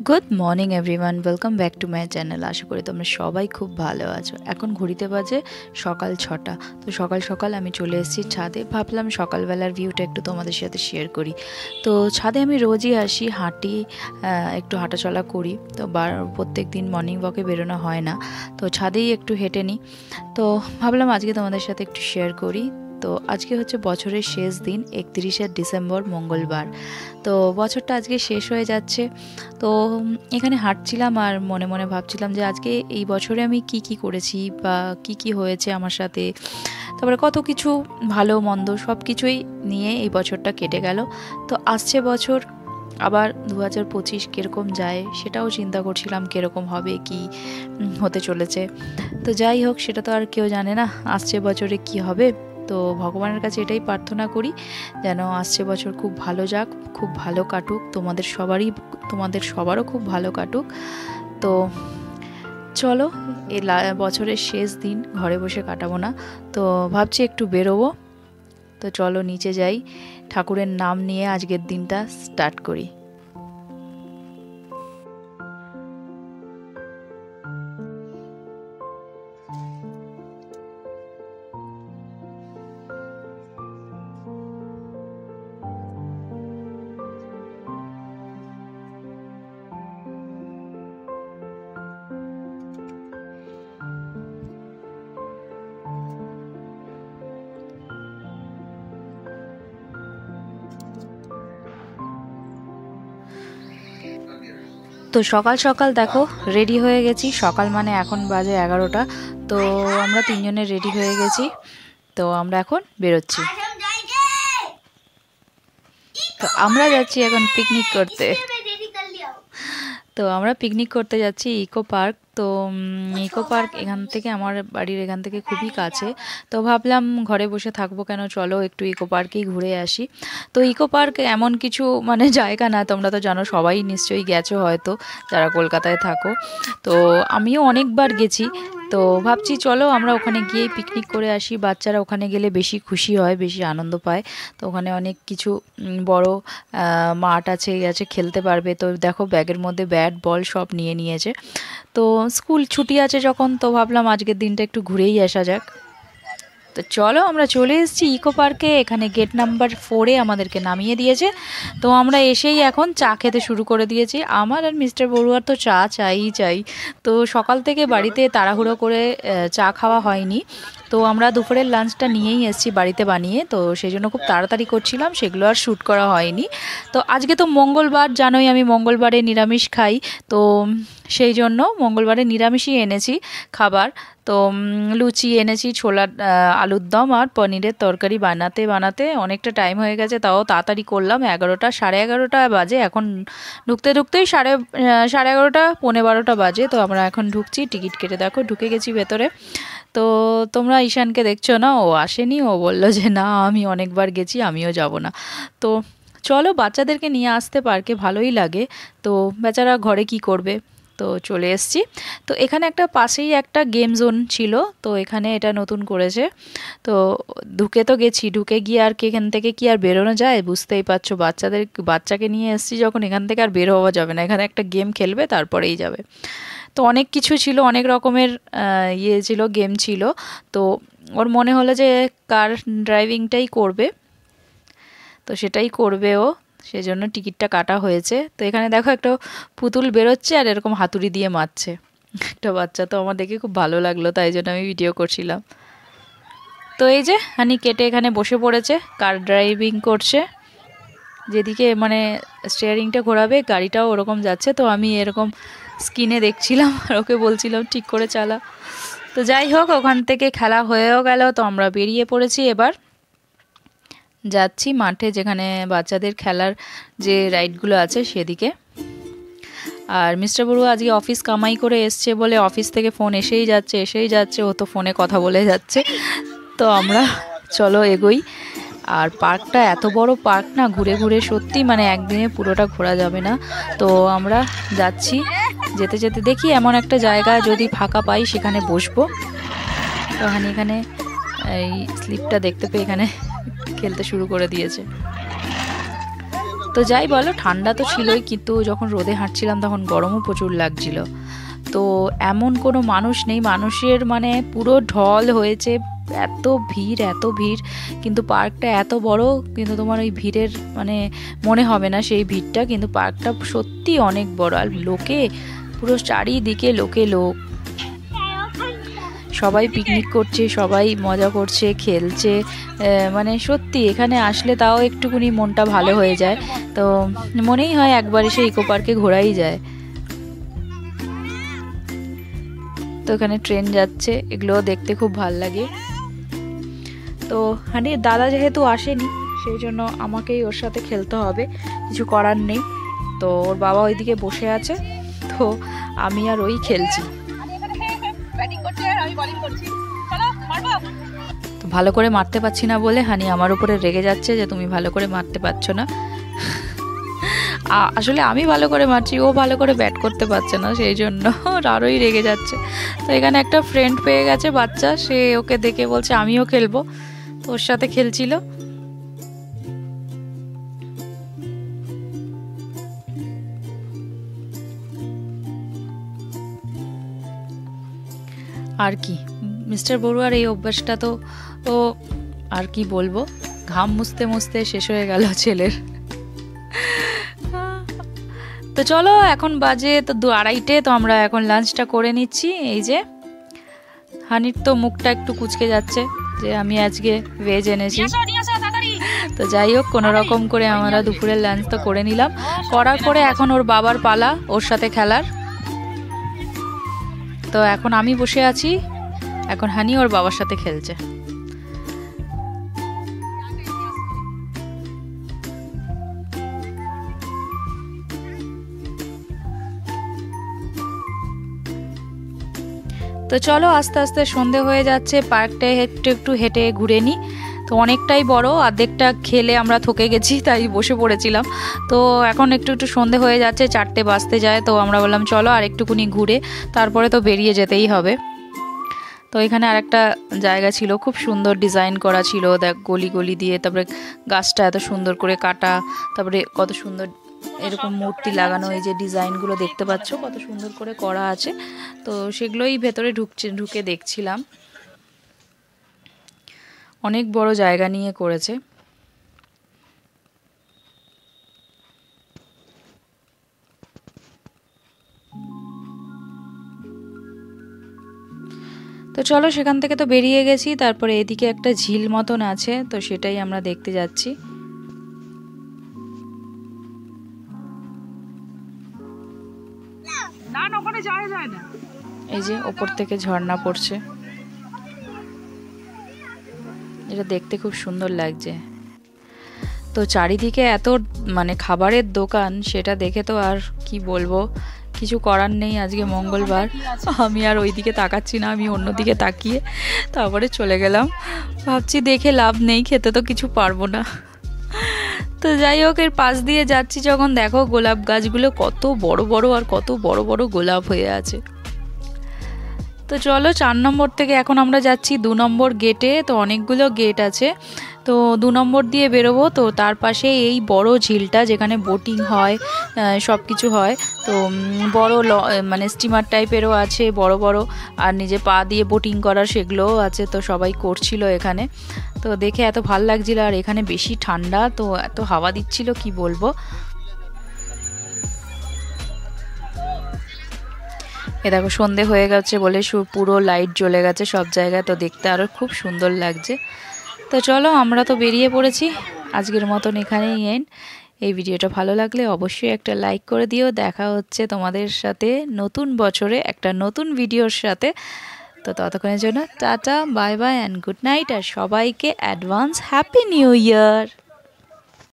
Good morning everyone, welcome back to my channel. আশা করি তোমরা সবাই খুব ভালো আছো। এখন ঘড়িতে বাজে সকাল 6টা। তো সকাল সকাল আমি চলে এসেছি ছাদে। ভাবলাম সকালবেলার ভিউটা একটু তোমাদের সাথে শেয়ার করি। তো ছাদে আমি রোজই আসি, হাঁটি, একটু হাঁটাচলা করি। তো প্রত্যেক দিন মর্নিং ওয়াকে বেরোনো হয় না, তো ছাদেই একটু হেঁটে নিই। তো ভাবলাম আজকে তোমাদের সাথে একটু শেয়ার করি। তো আজকে হচ্ছে বছরের শেষ দিন, 31শে ডিসেম্বর, মঙ্গলবার। তো বছরটা আজকে শেষ হয়ে যাচ্ছে। তো এখানে হাঁটছিলাম আর মনে মনে ভাবছিলাম যে আজকে এই বছরে আমি কি কি করেছি বা কি কি হয়েছে আমার সাথে, তারপরে কত কিছু ভালো মন্দ সব কিছুই নিয়ে এই বছরটা কেটে গেল। তো আসছে বছর আবার 2025 কীরকম যায় সেটাও চিন্তা করছিলাম, কীরকম হবে, কি হতে চলেছে। তো যাই হোক, সেটা তো আর কেউ জানে না আসছে বছরে কি হবে। তো ভগবানের কাছে এটাই প্রার্থনা করি যেন আসছে বছর খুব ভালো যাক, খুব ভালো কাটুক, তোমাদের সবারও খুব ভালো কাটুক। তো চলো, এই বছরের শেষ দিন ঘরে বসে কাটাবো না, তো ভাবছি একটু বেরোবো। তো চলো নিচে যাই, ঠাকুরের নাম নিয়ে আজকের দিনটা স্টার্ট করি। তো সকাল সকাল দেখো রেডি হয়ে গেছি। সকাল মানে এখন বাজে 11টা। তো আমরা তিনজনে রেডি হয়ে গেছি। তো আমরা এখন বেরোচ্ছি। তো আমরা যাচ্ছি এখন পিকনিক করতে। তো আমরা পিকনিক করতে যাচ্ছি ইকো পার্ক। তো ইকো পার্ক এখান থেকে, আমার বাড়ির এখান থেকে খুবই কাছে। তো ভাবলাম ঘরে বসে থাকবো কেন, চলো একটু ইকো পার্কেই ঘুরে আসি। তো ইকো পার্ক এমন কিছু মানে জায়গা না, তোমরা তো জানো, সবাই নিশ্চয়ই গেছো হয়তো যারা কলকাতায় থাকো। তো আমিও অনেকবার গেছি। তো ভাবছি চলো আমরা ওখানে গিয়ে পিকনিক করে আসি। বাচ্চারা ওখানে গেলে বেশি খুশি হয়, বেশি আনন্দ পায়। তো ওখানে অনেক কিছু বড় মাঠ আছে, খেলতে পারবে। তো দেখো ব্যাগের মধ্যে ব্যাট বল সব নিয়ে নিয়েছে। তো স্কুল ছুটি আছে যখন, তো ভাবলাম আজকের দিনটা একটু ঘুরেই আসা যাক। তো চলো আমরা চলে এসেছি ইকো পার্কে। এখানে গেট নাম্বার 4-এ আমাদেরকে নামিয়ে দিয়েছে। তো আমরা এসেই এখন চা খেতে শুরু করে দিয়েছি। আমার আর মিস্টার বড়ুয়ার তো চা চাই। তো সকাল থেকে বাড়িতে তাড়াহুড়ো করে চা খাওয়া হয়নি। তো আমরা দুপুরের লাঞ্চটা নিয়েই এসেছি বাড়িতে বানিয়ে, তো সেই জন্য খুব তাড়াতাড়ি করছিলাম, সেগুলো আর শ্যুট করা হয়নি। তো আজকে তো মঙ্গলবার, জানোই আমি মঙ্গলবারে নিরামিষ খাই। তো সেই জন্য মঙ্গলবারে নিরামিষই এনেছি খাবার। তো লুচি এনেছি, ছোলার আলুর দম আর পনিরের তরকারি বানাতে বানাতে অনেকটা টাইম হয়ে গেছে, তাও তাড়াতাড়ি করলাম। 11টা, সাড়ে 11টা বাজে এখন। ঢুকতে ঢুকতেই সাড়ে 11টা, পৌনে 12টা বাজে। তো আমরা এখন ঢুকছি, টিকিট কেটে দেখো ঢুকে গেছি ভেতরে। তো তোমরা ঈশানকে দেখছো না, ও আসেনি। ও বললো যে না, আমি অনেকবার গেছি, আমিও যাব না। তো চলো, বাচ্চাদেরকে নিয়ে আসতে পার্কে ভালোই লাগে। তো বেচারা ঘরে কি করবে, তো চলে এসছি। তো এখানে একটা পাশেই একটা গেম জোন ছিল, তো এখানে এটা নতুন করেছে। তো ঢুকে তো গেছি, ঢুকে গিয়ে আর এখান থেকে কি আর বেরোনো যায়, বুঝতেই পারছো। বাচ্চাকে নিয়ে এসছি যখন, এখান থেকে আর বের হওয়া যাবে না। এখানে একটা গেম খেলবে তারপরেই যাবে। তো অনেক কিছু ছিল, অনেক রকমের ছিল, গেম ছিল। তো ওর মনে হলো যে কার ড্রাইভিংটাই করবে, তো সেটাই করবে ও, সেজন্য টিকিটটা কাটা হয়েছে। তো এখানে দেখো একটা পুতুল বেরোচ্ছে আর এরকম হাতুড়ি দিয়ে মারছে একটা বাচ্চা। তো আমার দেখে খুব ভালো লাগলো, তাই জন্য আমি ভিডিও করছিলাম। তো এই যে হানি কেটে এখানে বসে পড়েছে, কার ড্রাইভিং করছে। যেদিকে মানে স্টিয়ারিংটা ঘোরাবে গাড়িটাও ওরকম যাচ্ছে। তো আমি এরকম স্ক্রিনে দেখছিলাম আর ওকে বলছিলাম ঠিক করে চালা। তো যাই হোক, ওখান থেকে খেলা হয়েও গেল। তো আমরা বেরিয়ে পড়েছি, এবার যাচ্ছি মাঠে, যেখানে বাচ্চাদের খেলার যে রাইডগুলো আছে সেদিকে। আর মিস্টার বড়ুয়া আজকে অফিস কামাই করে এসছে বলে অফিস থেকে ফোন এসেই যাচ্ছে, ও তো ফোনে কথা বলে যাচ্ছে। তো আমরা চলো এগোই। আর পার্কটা এত বড় পার্ক না, ঘুরে ঘুরে সত্যি মানে একদিনে পুরোটা ঘোরা যাবে না। তো আমরা যাচ্ছি, যেতে যেতে দেখি এমন একটা জায়গা যদি ফাঁকা পাই সেখানে বসবো। তো এখানে এই স্লিপটা দেখতে পেয়ে এখানে খেলতে শুরু করে দিয়েছে। তো যাই বলো, ঠান্ডা তো ছিলই, কিন্তু যখন রোদে হাঁটছিলাম তখন গরমও প্রচুর লাগছিল। তো এমন কোনো মানুষ নেই, মানুষের মানে পুরো ঢল হয়েছে, এত ভিড় এত ভিড়। কিন্তু পার্কটা এত বড়, কিন্তু তোমার ওই ভিড়ের মানে মনে হবে না সেই ভিড়টা, কিন্তু পার্কটা সত্যি অনেক বড়। আর লোকে পুরো চারিদিকে লোকে লোক, সবাই পিকনিক করছে, সবাই মজা করছে, খেলছে। মানে সত্যি এখানে আসলে তাও একটুকুনি মনটা ভালো হয়ে যায়। তো মনেই হয় একবার এসে ইকো পার্কে ঘোরাই যায়। তো এখানে ট্রেন যাচ্ছে, এগুলো দেখতে খুব ভাল লাগে। তো হানির দাদা যেহেতু আসেনি, সেই জন্য আমাকেই ওর সাথে খেলতে হবে, কিছু করার নেই। তো ওর বাবা ওইদিকে বসে আছে, তো আমি আর ওই খেলছি। তো ভালো করে মারতে পারছি না বলে হানি আমার উপরে রেগে যাচ্ছে যে তুমি ভালো করে মারতে পারছো না। আসলে আমি ভালো করে মারছি, ও ভালো করে ব্যাট করতে পারছে না, সেই জন্য আরোই রেগে যাচ্ছে। তো এখানে একটা ফ্রেন্ড পেয়ে গেছে বাচ্চা, সে ওকে দেখে বলছে আমিও খেলবো, তো ওর সাথে খেলছিল। আর কি মিস্টার বড়ুয়ার এই অভ্যাসটা তো ও আর কি বলবো, ঘাম মুছতে মুছতে শেষ হয়ে গেল ছেলের। তো চলো, এখন বাজে তো 2:30, তো আমরা এখন লাঞ্চটা করে নিচ্ছি। এই যে হানির তো মুখটা একটু কুচকে যাচ্ছে যে আমি আজকে ভেজ এনেছি। তো যাই হোক, কোনো রকম করে আমরা দুপুরের লাঞ্চ তো করে নিলাম, করার পরে এখন ওর বাবার পালা ওর সাথে খেলার। তো এখন আমি বসে আছি, এখন হানি ওর বাবার সাথে খেলছে। তো চলো, আস্তে আস্তে সন্ধে হয়ে যাচ্ছে, পার্কটায় একটু একটু হেঁটে ঘুরে নিই। তো অনেকটাই বড়, অর্ধেকটা খেলে আমরা থকে গেছি, তাই বসে পড়েছিলাম। তো এখন একটু একটু সন্ধে হয়ে যাচ্ছে, 4টে বাজতে যায়। তো আমরা বললাম চলো আর একটুকুনি ঘুরে তারপরে তো বেরিয়ে যেতেই হবে। তো এখানে আরেকটা জায়গা ছিল, খুব সুন্দর ডিজাইন করা ছিল, দেখ গলি গলি দিয়ে, তারপরে গাছটা এত সুন্দর করে কাটা, তারপরে কত সুন্দর এরকম মূর্তি লাগানো, এই যে ডিজাইনগুলো দেখতে পাচ্ছ কত সুন্দর করে করা আছে। তো সেগুলোই ভেতরে ঢুকে দেখছিলাম, অনেক বড় জায়গা নিয়ে করেছে। তো চলো, সেখান থেকে তো বেরিয়ে গেছি, তারপরে এদিকে একটা ঝিল মতন আছে, তো সেটাই আমরা দেখতে যাচ্ছি। এই যে ওপর থেকে ঝর্ণা পড়ছে, এটা দেখতে খুব সুন্দর লাগছে। তো চারিদিকে এত মানে খাবারের দোকান, সেটা দেখে তো আর কি বলবো, কিছু করার নেই। আজকে মঙ্গলবার, আমি আর ওইদিকে তাকাচ্ছি না, আমি অন্যদিকে তাকিয়ে তারপরে চলে গেলাম। ভাবছি দেখে লাভ নেই, খেতে তো কিছু পারবো না। তো যাই হোক, এর পাশ দিয়ে যাচ্ছি যখন, দেখো গোলাপ গাছগুলো কত বড় বড়, আর কত বড় বড় গোলাপ হয়ে আছে। তো চলো, 4 নম্বর থেকে এখন আমরা যাচ্ছি 2 নম্বর গেটে। তো অনেকগুলো গেট আছে, তো 2 নম্বর দিয়ে বেরোবো। তো তার পাশে এই বড় ঝিলটা, যেখানে বোটিং হয়, সব কিছু হয়। তো বড় মানে স্টিমার টাইপেরও আছে বড় বড়, আর নিজে পা দিয়ে বোটিং করার সেগুলোও আছে। তো সবাই করছিল এখানে, তো দেখে এত ভাল লাগছিল। আর এখানে বেশি ঠান্ডা, তো এত হাওয়া দিচ্ছিল কি বলবো। এ দেখো সন্ধে হয়ে গেছে বলে পুরো লাইট জ্বলে গেছে সব জায়গায়, তো দেখতে আরও খুব সুন্দর লাগছে। তো চলো, আমরা তো বেরিয়ে পড়েছি, আজকের মতন এখানেই এন্ড। এই ভিডিওটা ভালো লাগলে অবশ্যই একটা লাইক করে দিও। দেখা হচ্ছে তোমাদের সাথে নতুন বছরে একটা নতুন ভিডিওর সাথে। তো ততক্ষণের জন্য tata, bye bye and good night, আর সবাইকে অ্যাডভান্স হ্যাপি নিউ ইয়ার।